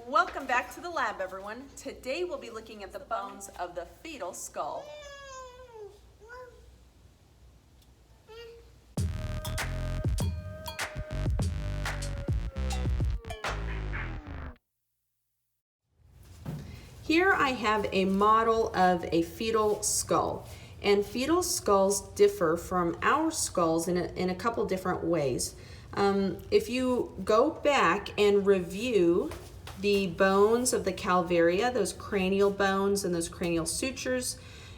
Welcome back to the lab, everyone. Today we'll be looking at the bones of the fetal skull. Here I have a model of a fetal skull, and fetal skulls differ from our skulls in a couple different ways. If you go back and review the bones of the calvaria, those cranial bones and those cranial sutures,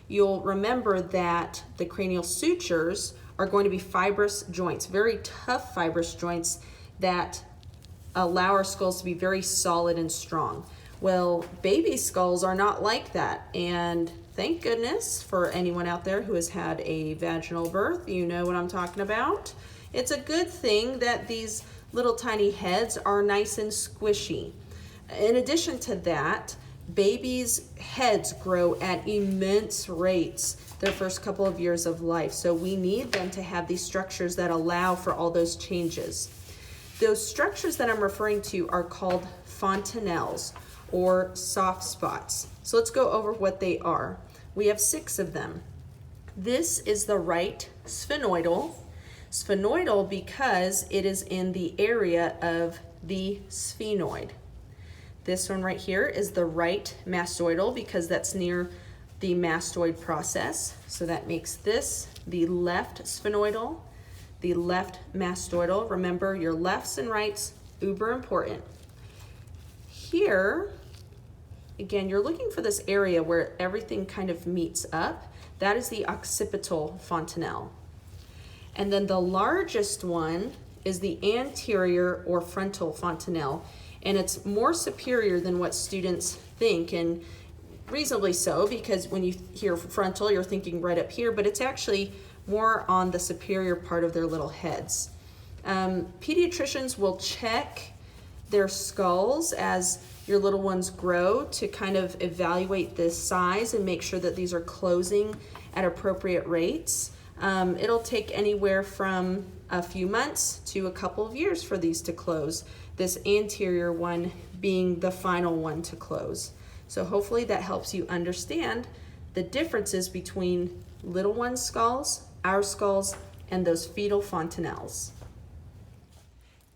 you'll remember that the cranial sutures are going to be fibrous joints, very tough fibrous joints that allow our skulls to be very solid and strong. Well, baby skulls are not like that, and thank goodness for anyone out there who has had a vaginal birth. You know what I'm talking about. It's a good thing that these little tiny heads are nice and squishy. In addition to that, babies' heads grow at immense rates their first couple of years of life, so we need them to have these structures that allow for all those changes. Those structures that I'm referring to are called fontanelles, or soft spots. So let's go over what they are. We have 6 of them. This is the right sphenoidal. Sphenoidal because it is in the area of the sphenoid. This one right here is the right mastoidal because that's near the mastoid process. So that makes this the left sphenoidal, the left mastoidal. Remember, your lefts and rights, uber important. Here, again, you're looking for this area where everything kind of meets up. That is the occipital fontanelle. And then the largest one is the anterior or frontal fontanelle, and it's more superior than what students think, and reasonably so, because when you hear frontal, you're thinking right up here, but it's actually more on the superior part of their little heads. Pediatricians will check their skulls as your little ones grow to kind of evaluate the size and make sure that these are closing at appropriate rates. It'll take anywhere from a few months to a couple of years for these to close, this anterior one being the final one to close. So hopefully that helps you understand the differences between little ones' skulls, our skulls, and those fetal fontanelles.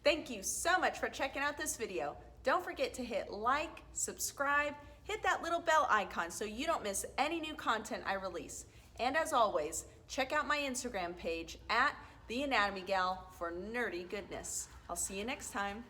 Thank you so much for checking out this video. Don't forget to hit like, subscribe, hit that little bell icon so you don't miss any new content I release. And as always, check out my Instagram page @TheAnatomyGal for nerdy goodness. I'll see you next time.